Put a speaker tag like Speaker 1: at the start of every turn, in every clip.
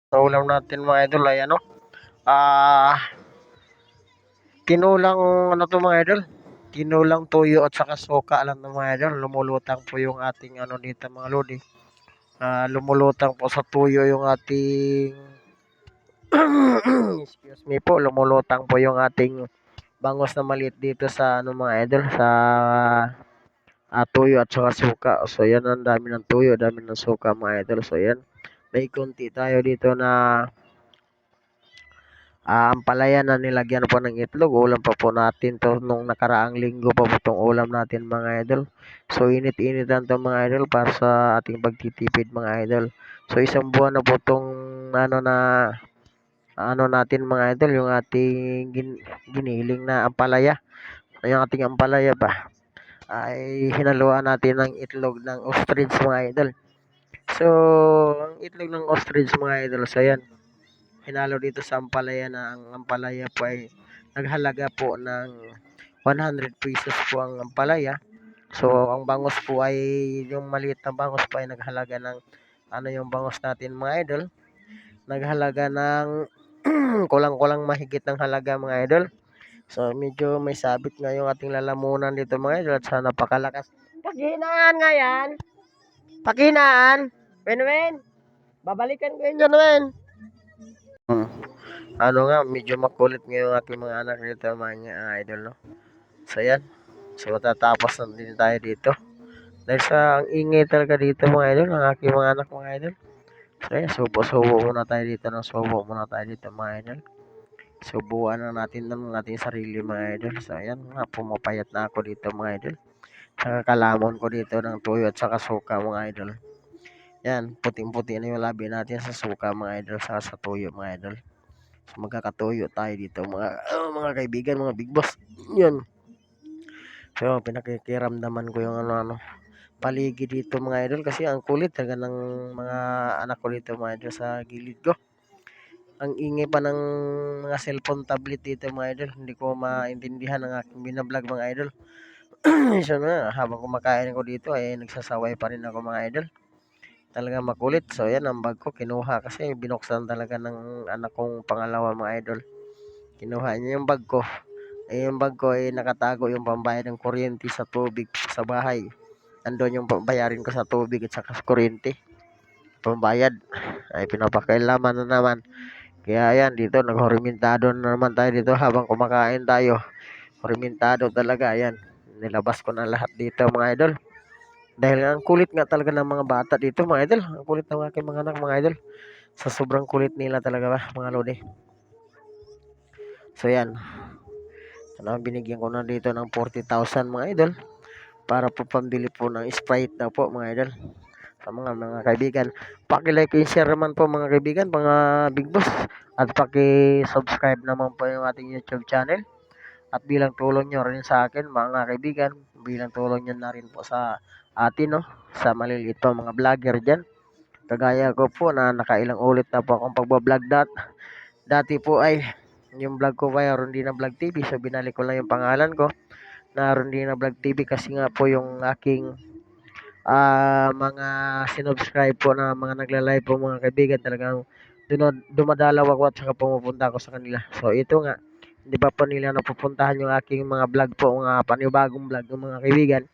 Speaker 1: Sa ulam natin mga idol ay ano, ah, tinulang ano 'to mga idol, tinulang tuyo at saka suka lang 'to mga idol. Lumulutang po yung ating ano dito mga lodi, lumulutang po sa tuyo yung ating excuse me po, lumulutang po yung ating bangos na maliit dito sa ano mga idol, sa, tuyo at saka suka. So yan, ang dami ng tuyo, dami ng suka mga idol. So yan, may konti tayo dito na ampalaya na nilagyan po ng itlog. Ulam pa po natin 'to nung nakaraang linggo pa po 'tong ulam natin mga idol. So init-initan 'to mga idol para sa ating pagtitipid mga idol. So isang buwan na po 'tong ano na ano natin mga idol, yung ating giniling na ampalaya. Yung ating ampalaya ba ay hinaluan natin ng itlog ng ostrich mga idol. So ang itlog ng ostrich mga idol, so yan, hinalo dito sa ampalaya, na ang ampalaya po ay naghalaga po ng 100 pesos po ang ampalaya. So ang bangos po ay, yung maliit na bangos po ay naghalaga ng ano, yung bangos natin mga idol, naghalaga ng kulang-kulang mahigit ng halaga mga idol. So medyo may sabit nga yung ating lalamunan dito mga idol, at sa napakalakas. Paghinaan nga yan. Paghinaan. Wen, babalikan ko yun dyan, Wen. Ano nga, medyo makulit nga yung aking mga anak dito mga idol, no? So yan, so matatapos na din tayo dito. Dahil sa ang ingay talaga dito mga idol, ng aking mga anak mga idol. So yan, subo-subo muna tayo dito, no? Subo muna tayo dito mga idol. Subuan na natin ng ating sarili mga idol. So yan, pumapayat na ako dito mga idol. Saka kalamon ko dito ng tuyo at saka suka mga idol. Yan, puting-puti na yung labi natin sa suka mga idol, saka sa tuyo mga idol. So magkakatuyo tayo dito mga kaibigan, mga big boss. Yan. So pinakikiramdaman ko yung ano paligid dito mga idol, kasi ang kulit talaga ng mga anak ko dito mga idol sa gilid ko. Ang ingay pa ng mga cellphone, tablet dito mga idol. Hindi ko maintindihan ang aking binablog mga idol. So na, habang kumakain ko dito ay nagsasaway pa rin ako mga idol. Talaga makulit. So yan, ang bag ko kinuha kasi binuksan talaga ng anak kong pangalawa mga idol. Kinuha niya yung bag ko. Yung bag ko ay nakatago yung pambayad ng kuryente sa tubig sa bahay. Andun yung bayarin ko sa tubig at saka sa kuryente. Pambayad ay pinapakailaman na naman. Kaya yan, dito naghorimentado na naman tayo dito habang kumakain tayo. Horimentado talaga yan. Nilabas ko na lahat dito mga idol. Dahil ang kulit nga talaga ng mga bata dito mga idol. Ang kulit ng aking mga anak mga idol. Sa sobrang kulit nila talaga ba mga lodi. So yan. Ano, binigyan ko na dito ng 40,000 mga idol. Para po pambili po ng Sprite na po mga idol. Sa mga kaibigan, paki-like and share naman po mga kaibigan, mga big boss, at paki-subscribe naman po yung ating YouTube channel. At bilang tulong nyo rin sa akin mga kaibigan, bilang tulong nyo na rin po sa atin, no, sa maliliit pa mga vlogger dyan. Kagaya ko po na nakailang ulit na po akong pagbablog dati po ay yung vlog ko ay Rondina Vlog TV. So binalik ko lang yung pangalan ko na Rondina Vlog TV kasi nga po yung aking mga sinubscribe po na mga nagla-live po mga kaibigan, talagang dumadalaw ako at saka pumupunta ako sa kanila. So ito nga, hindi pa po nila napupuntahan yung aking mga vlog po, mga panibagong vlog ng mga kaibigan.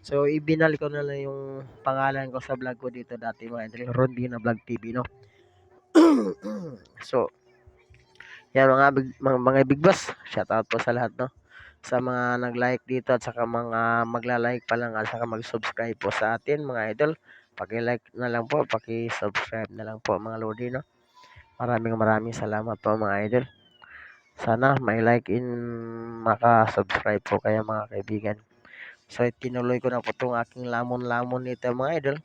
Speaker 1: So ibinalik ko na lang yung pangalan ko sa vlog ko dito dati mga idol, Rondina Vlog TV, no. So yan mga big boss, shout out po sa lahat, no, sa mga nag-like dito at saka mga magla-like pa lang at saka mag-subscribe po sa atin mga idol. Paki-like na lang po, paki-subscribe na lang po mga lodi, no. Maraming salamat po mga idol. Sana may like in maka-subscribe po kayo mga kaibigan. So tinuloy ko na po itong aking lamon-lamon nito mga idol.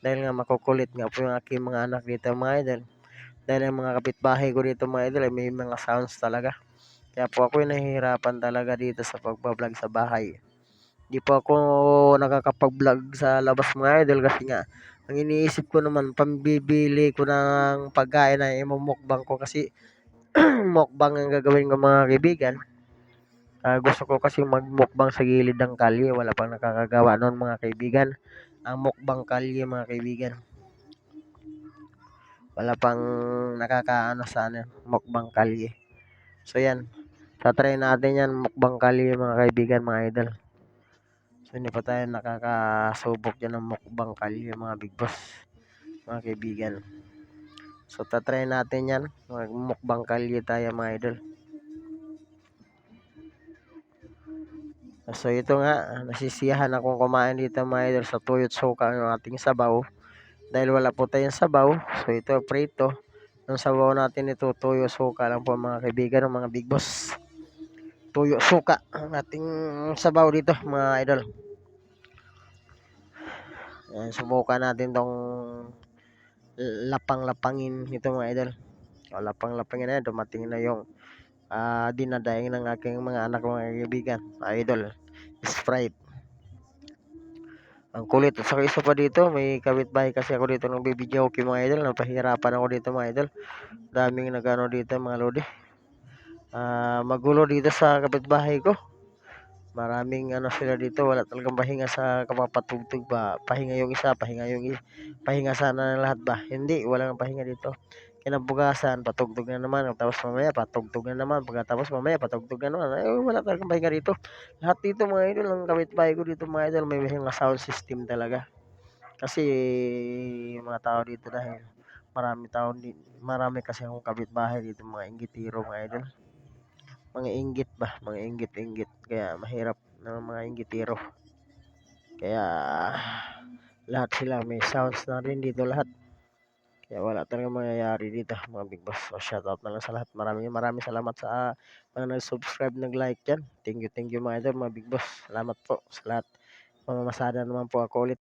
Speaker 1: Dahil nga makukulit nga po yung aking mga anak dito mga idol. Dahil ang mga kapitbahay ko dito mga idol ay may mga sounds talaga. Kaya po ako nahihirapan talaga dito sa pagbablog sa bahay. Hindi po ako nakakapag-vlog sa labas mga idol kasi nga ang iniisip ko naman, pambibili ko ng pagkain na imumukbang ko kasi mukbang ang gagawin ko mga kaibigan. Gusto ko kasi magmukbang sa gilid ng kalye. Wala pang nakakagawa noon mga kaibigan. Ang mukbang kalye mga kaibigan. Wala pang nakakaano sa ano, mukbang kalye. So yan, tatry natin yan mukbang kalye mga kaibigan, mga idol. So hindi pa tayo nakakasubok yan ng mukbang kalye mga big boss, mga kaibigan. So tatry natin yan, mukbang kalye tayo mga idol. So ito nga, nasisiyahan akong kumain dito mga idol sa tuyot suka ng ating sabaw. Dahil wala po tayong sabaw, so ito prito. Ang sabaw natin ito, tuyo suka lang po mga kaibigan, mga big boss. Tuyo suka ang ating sabaw dito mga idol. Ayan, subukan natin tong lapang-lapangin nito mga idol. O lapang-lapangin na yan, dumating na yung dinadaing ng aking mga anak mga kaibigan, idol. Sprite. Ang kulit. At saka isa pa dito, may kapitbahay kasi ako dito ng bibidyo okay mga idol. Napahirapan ako dito mga idol. Daming nagano dito mga lodi. Magulo dito sa kapitbahay ko. Maraming ano sila dito, wala talagang pahinga sa kapapatugtog ba. Pahinga yung isa, pahinga sana ng lahat ba. Hindi, wala nang pahinga dito. Kinabukasan, patugtog na naman. Tapos mamaya, patugtog na naman. Pagkatapos mamaya, patugtog na naman. Ay, wala talagang pahinga dito. Lahat dito mga idol, ang kapitbahay ko dito mga idol, may mga sound system talaga. Kasi yung mga tao dito dahil marami kasi akong kapitbahay dito mga inggitiro mga idol. Mga inggit ba, mga inggit-inggit. Kaya mahirap ng mga inggitiro. Kaya lahat sila may sounds na rin dito lahat. Kaya wala talagang mangyayari dito mga big boss. So shoutout na lang sa lahat. Maraming salamat sa mga nag-subscribe, nag-like dyan. Thank you mga idol, mga big boss. Salamat po sa lahat. Mamamasada naman po ako ulit.